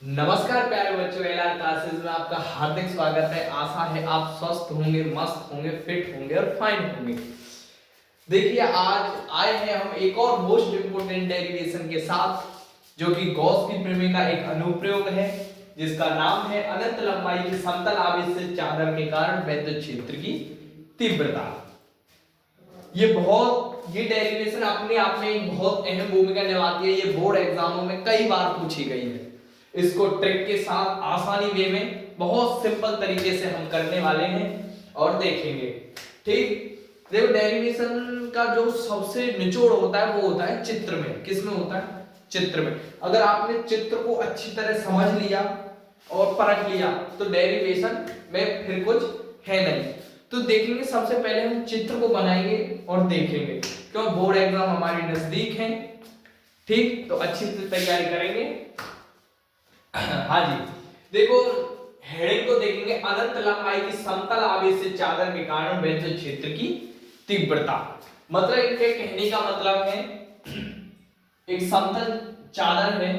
नमस्कार प्यारे बच्चों, एलआर क्लासेस में आपका हार्दिक स्वागत है। आशा है आप स्वस्थ होंगे, मस्त होंगे, फिट होंगे और फाइन होंगे। देखिए, आज आए हैं हम एक और मोस्ट इंपोर्टेंट डेरिवेशन के साथ, जो कि गॉस की प्रमेय का एक अनुप्रयोग है, जिसका नाम है अनंत लंबाई की समतल आवेशित चादर के कारण विद्युत क्षेत्र की तीव्रता। ये डेरिवेशन अपने आप में एक बहुत अहम भूमिका निभाती है। ये बोर्ड एग्जामों में कई बार पूछी गई है। इसको ट्रिक के साथ आसानी वे में बहुत सिंपल तरीके से हम करने वाले हैं और देखेंगे। ठीक, देखो, डेरिवेशन का जो सबसे निचोड़ होता है वो होता है चित्र में। किस में होता है? चित्र में। अगर आपने चित्र को अच्छी तरह समझ लिया और परख लिया तो डेरिवेशन में फिर कुछ है नहीं। तो देखेंगे, सबसे पहले हम चित्र को बनाएंगे और देखेंगे, क्यों बोर्ड एग्जाम हमारे नजदीक है। ठीक, तो अच्छी से तैयारी करेंगे। हाँ जी, देखो, हेडिंग को देखेंगे, अनंत लंबाई की समतल आवेशित चादर के कारण विद्युत क्षेत्र की तीव्रता। मतलब इनके कहने का मतलब है, एक समतल चादर है,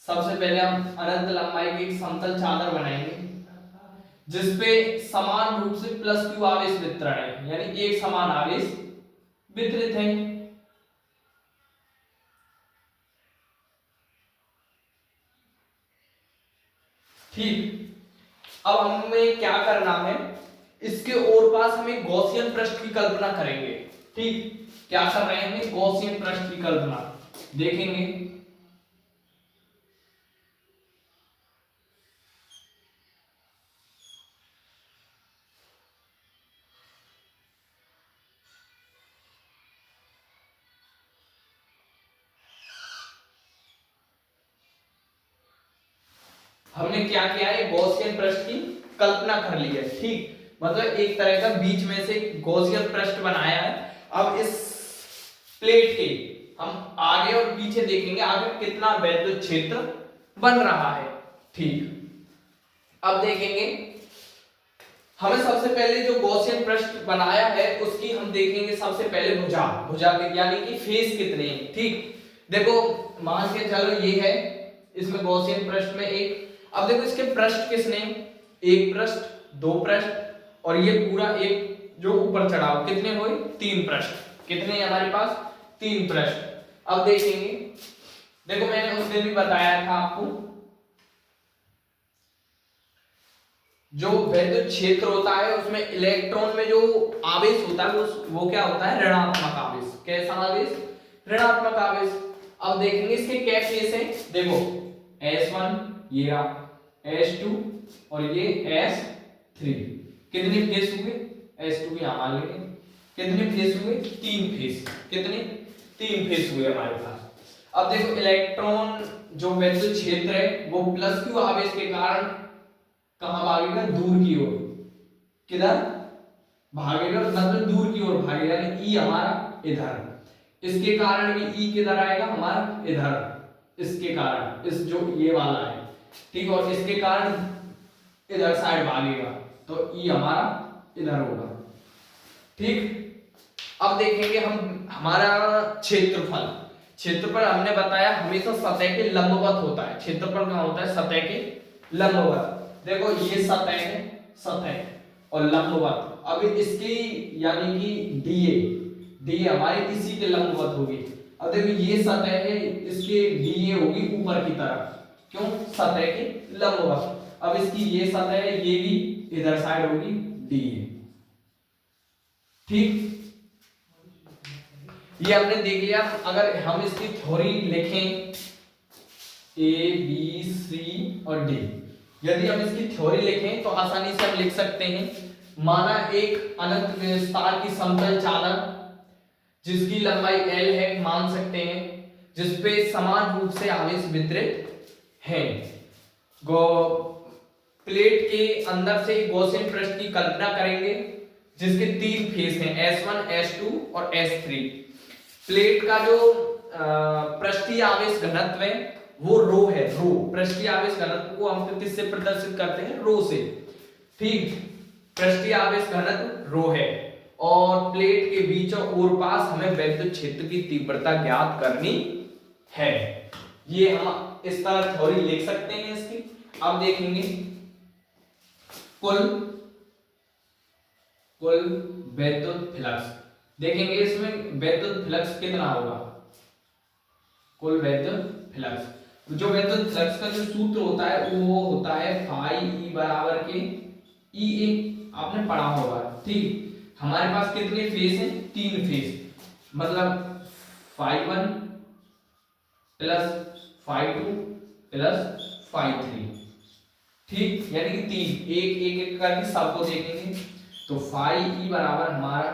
सबसे पहले हम अनंत लंबाई की एक समतल चादर बनाएंगे जिसपे समान रूप से प्लस क्यू आवेश वितरण है, यानी एक समान आवेश वितरित है। ठीक, अब हमें क्या करना है, इसके और पास हमें गॉसियन पृष्ठ की कल्पना करेंगे। ठीक, क्या कर रहे हैं? गॉसियन पृष्ठ की कल्पना देखेंगे। हमने क्या किया है? गॉसियन पृष्ठ की कल्पना कर ली है। ठीक, मतलब एक तरह का बीच में से गॉसियन पृष्ठ बनाया है। अब इस प्लेट के हम आगे और पीछे देखेंगे आगे कितना विद्युत क्षेत्र बन रहा है। ठीक, अब देखेंगे, हमें सबसे पहले जो गॉसियन पृष्ठ बनाया है उसकी हम देखेंगे सबसे पहले भुजा। भुजा के यानी कि फेस कितने हैं। ठीक, देखो, मान के चलो ये है, इसमें गॉसियन पृष्ठ में एक। अब देखो, इसके पृष्ठ कितने? एक पृष्ठ, दो पृष्ठ और ये पूरा एक जो ऊपर चढ़ा हो, कितने हुए? तीन पृष्ठ। कितने हैं हमारे पास? तीन पृष्ठ। अब देखेंगे, देखो, मैंने उस दिन भी बताया था आपको, जो विद्युत क्षेत्र होता है उसमें इलेक्ट्रॉन में जो आवेश होता है वो क्या होता है? ऋणात्मक आवेश। कैसा आवेश? ऋणात्मक आवेश। अब देखेंगे इसके क्या फेस है। देखो, S1 ये रहा, S2 और ये S3। कितने फेस हुए? S2 यहां मान लेंगे। कितने फेस हुए? तीन फेस। कितने? तीन फेस हुए हमारे पास। अब देखो, इलेक्ट्रॉन जो विद्युत क्षेत्र है वो प्लस क्यू आवेश के कारण कहां भागेगा? दूर की ओर। किधर भागेगा? मतलब दूर की ओर भागेगा, यानी ई हमारा इधर। इसके कारण भी ई किधर आएगा? हमारा इधर। इसके कारण इस जो ये वाला है, ठीक, और इसके कारण इधर साइड भागेगा, तो ई हमारा इधर होगा। ठीक, अब देखेंगे हम हमारा क्षेत्रफल। क्षेत्रफल हमने बताया हमेशा सतह के लंबवत होता है। क्षेत्रफल क्या होता है? सतह के लंबवत। देखो, ये सतह है, सतह और लंबवत। अब इसकी यानी कि डीए हमारी इसी के लंबवत होगी। अब देखो, ये सतह है, इसके डीए होगी ऊपर की तरफ। क्यों? सतह के लंबवत। अब इसकी ये सतह है, ये भी इधर साइड होगी डीए। ठीक, ये हमने देख लिया। अगर हम इसकी थ्योरी लिखें ए बी सी और डी, यदि हम इसकी थ्योरी लिखें तो आसानी से हम लिख सकते हैं, माना एक अनंत विस्तार की समतल चादर जिसकी लंबाई L है, मान सकते हैं, जिसपे समान रूप से आवेश वितरित है। गो प्लेट के अंदर से गॉसियन पृष्ठ की कल्पना करेंगे जिसके तीन फेस हैं, S1, S2 और S3। प्लेट का जो पृष्ठीय आवेश घनत्व है वो रो है। रो पृष्ठीय आवेश घनत्व को हम किससे प्रदर्शित करते हैं? रो से। ठीक, पृष्ठीय आवेश घनत्व रो है। और प्लेट के बीचों ओर पास हमें विद्युत क्षेत्र की तीव्रता ज्ञात करनी है। ये हम इस तरह थ्योरी लिख सकते हैं इसकी। अब देखेंगे कुल विद्युत फ्लक्स, देखेंगे इसमें विद्युत फ्लक्स कितना होगा, कुल विद्युत फ्लक्स। जो विद्युत फ्लक्स का जो सूत्र होता है वो होता है फाई ई बराबर के ई ए, आपने पढ़ा होगा। ठीक, हमारे पास कितने फेज हैं, 3 फेज, मतलब phi 1 plus phi 2 plus phi 3। ठीक, यानी कि 3, एक एक एक करके सबको देखेंगे। तो फाई ई बराबर हमारा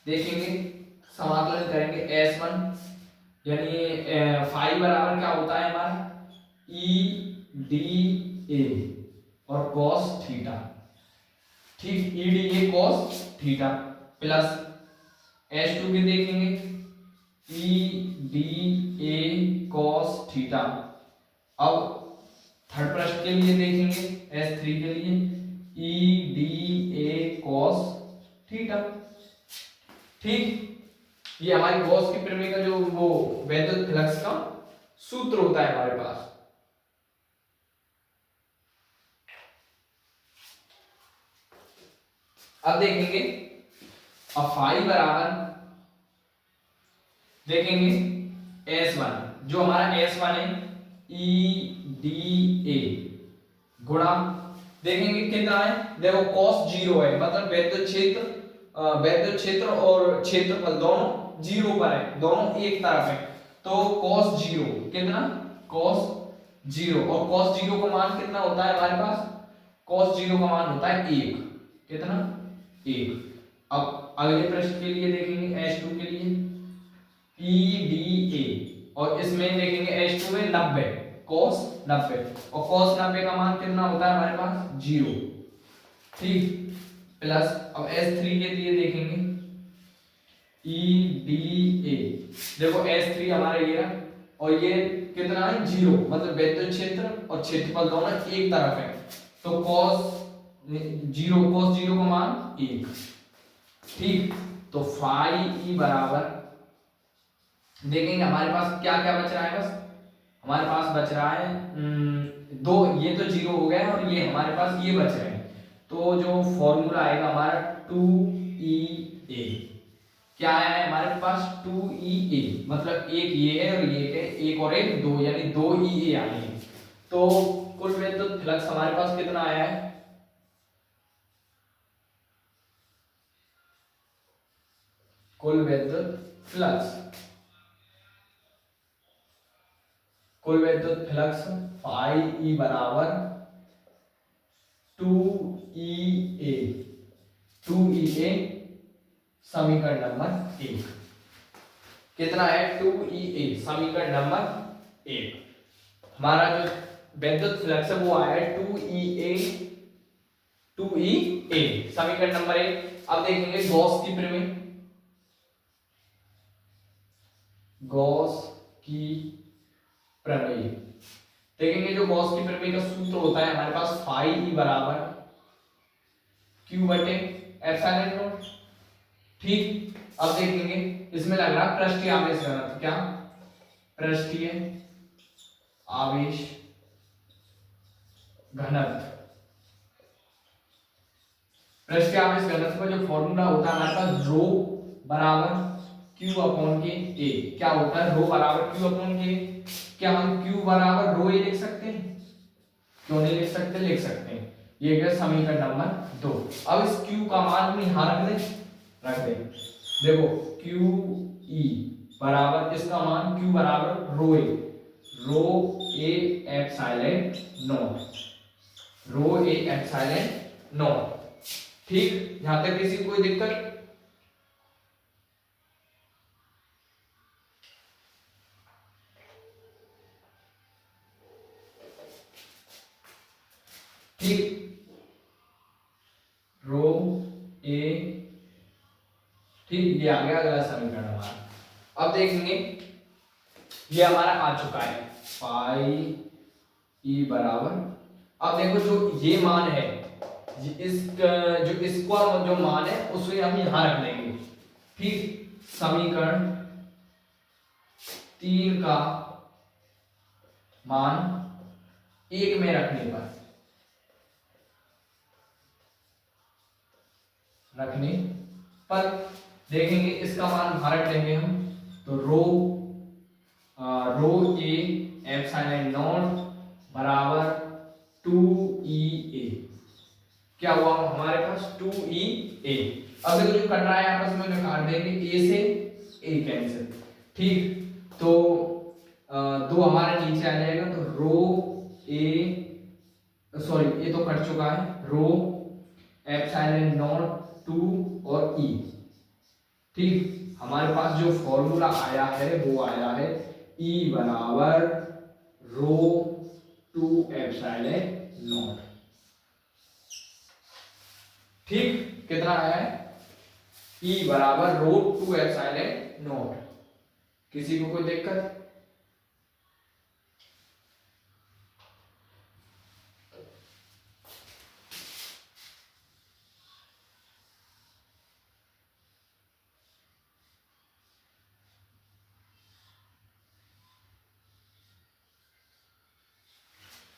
देखेंगे, समाकलन करेंगे S1, यानी फाई बराबर क्या होता है हमारा ई डी ए और कॉस थीटा। ठीक, E D A cos theta plus S2 के देखेंगे E D A cos theta. अब थर्ड पृष्ठ के लिए देखेंगे S3 के लिए E D A cos theta. ठीक, ये हमारी गॉस की प्रमेय का जो वो विद्युत फ्लक्स का सूत्र होता है हमारे पास। अब देखेंगे, अब फाई बराबर देखेंगे S1, जो हमारा S1 है ई डी ए गुणा देखेंगे कितना है, देखो cos 0 है, मतलब विद्युत क्षेत्र और क्षेत्रफल दोनों 0 पर है, दोनों एक तरफ है। तो cos 0 कितना, cos 0, और cos 0 का मान कितना होता है हमारे पास, cos 0 का मान होता है 1, कितना 1। अब अगले प्रश्न के लिए देखेंगे S2 के लिए ई डी ए, और इसमें देखेंगे S2 में 90 cos 90, और cos 90 का मान कितना होता है हमारे पास 0। ठीक, प्लस अब S3 के लिए देखेंगे ई डी ए, देखो S3 हमारा ये रहा, और ये कितना है 0, मतलब विद्युत क्षेत्र और क्षेत्रफल दोनों एक तरफ है। तो cos 0 का मान 1। ठीक, तो फाई ई बराबर देखेंगे हमारे पास क्या क्या बच रहा है, बस हमारे पास बच रहा है 2, ये तो 0 हो गया और ये हमारे पास ये बच रहे हैं। तो जो फॉर्मूला आएगा हमारा 2EA, क्या है हमारे पास 2EA, मतलब एक ये है और ये है, एक और एक 2, यानी 2EA आए हैं। तो कुल विद्युत फ्लक्स हमारे पास कितना आया है, कुल विद्युत फ्लक्स फाई ई बराबर 2EA समीकरण नंबर 1, कितना है 2EA समीकरण नंबर 1। हमारा जो विद्युत फ्लक्स है वो आया है 2EA समीकरण नंबर 1। अब देखेंगे गॉस की प्रमेय, गॉस की प्रमेय देखेंगे, जो गॉस की प्रमेय का सूत्र होता है हमारे पास फाई ई बराबर Q बटे एप्सिलॉन नॉट। ठीक, अब देखेंगे इसमें लग रहा पृष्ठीय आवेश घनत्व, क्या पृष्ठीय आवेश घनत्व, पृष्ठीय आवेश घनत्व का जो फॉर्मूला होता है हमारे पास रो बराबर Q अपॉन के A। क्या होता है रो बराबर Q अपॉन के, क्या हम Q बराबर रो ए लिख सकते हैं, क्यों नहीं लिख सकते, लिख सकते हैं। ये गया समीकरण नंबर 2। अब इस Q का मान अपनी यहां रख दे, देखो QE बराबर इसका मान Q बराबर रो ए एप्सिलॉन नॉट। ठीक, यहां तक किसी को कोई दिक्कत, ठीक, रो ए, ठीक, ये आ गया अगला समीकरण हमारा। अब देखेंगे ये हमारा आ चुका है फाई ई बराबर, अब देखो जो ये मान है इस जो स्क्वायर जो मान है उसे हम यहां रख देंगे। ठीक, समीकरण 3 का मान 1 में रखने पर देखेंगे इसका मान बाहर रख लेंगे हम, तो रो ए एप्सिलॉन नॉट बराबर 2EA। क्या हुआ हमारे पास 2EA। अब देखो जो कट रहा है आपस में काट देंगे, ए से ए कैंसिल। ठीक, तो दो हमारे नीचे आ जाएगा, तो रो ए सॉरी ये तो कट चुका है, रो एप्सिलॉन नॉट 2 और ई। ठीक, हमारे पास जो फॉर्मूला आया है वो आया है E बराबर रो 2 एप्सिलॉन नॉट। ठीक, कितना आया है E बराबर रो 2 एप्सिलॉन नॉट। किसी को कोई दिक्कत?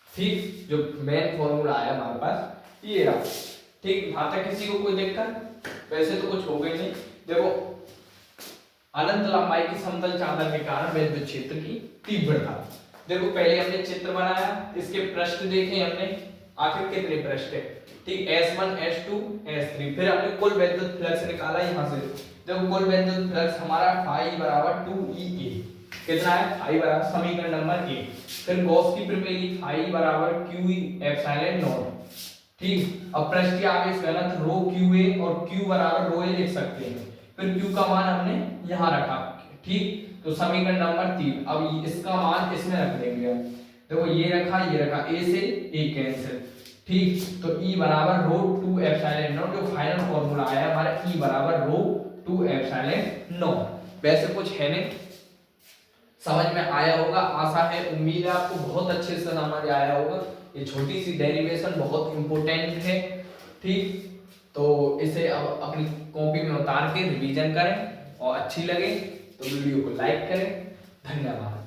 ठीक, जो मेन फॉर्मूला आया हमारे पास ये रहा। ठीक, यहां तक किसी को कोई दिक्कत? वैसे तो कुछ हो गई नहीं। देखो अनंत लंबाई की समतल चादर के कारण विद्युत क्षेत्र की तीव्रता। देखो पहले हमने चित्र बनाया, इसके पृष्ठ देखे हमने, आखिर कितने पृष्ठ है। ठीक, S1 S2 S3, फिर हमने कुल विद्युत फ्लक्स निकाला यहां से। देखो कुल विद्युत फ्लक्स हमारा phi बराबर 2EA कितना है, phi बराबर समीकरण नंबर 1। फिर गॉस की प्रमेय phi बराबर q एप्सिलॉन नॉट। ठीक, अब पृष्ठीय आवेश घनत्व रो QA और q बराबर रो A लिख सकते हैं। फिर q का मान हमने यहां रखा। ठीक, तो समीकरण नंबर 3, अब इसका मान इसमें रख देंगे। देखो ये रखा a से a कैंसिल। ठीक, तो E बराबर रो 2 एप्सिलॉन नॉट, जो फाइनल फॉर्मूला आया हमारा E बराबर रो 2 एप्सिलॉन नॉट। वैसे कुछ है नहीं, समझ में आया होगा, आशा है, उम्मीद है आपको बहुत अच्छे से समझ आया होगा। ये छोटी सी डेरिवेशन बहुत इंपॉर्टेंट है। ठीक, तो इसे अब अपनी कॉपी में उतार के रिवीजन करें और अच्छी लगे तो वीडियो को लाइक करें। धन्यवाद।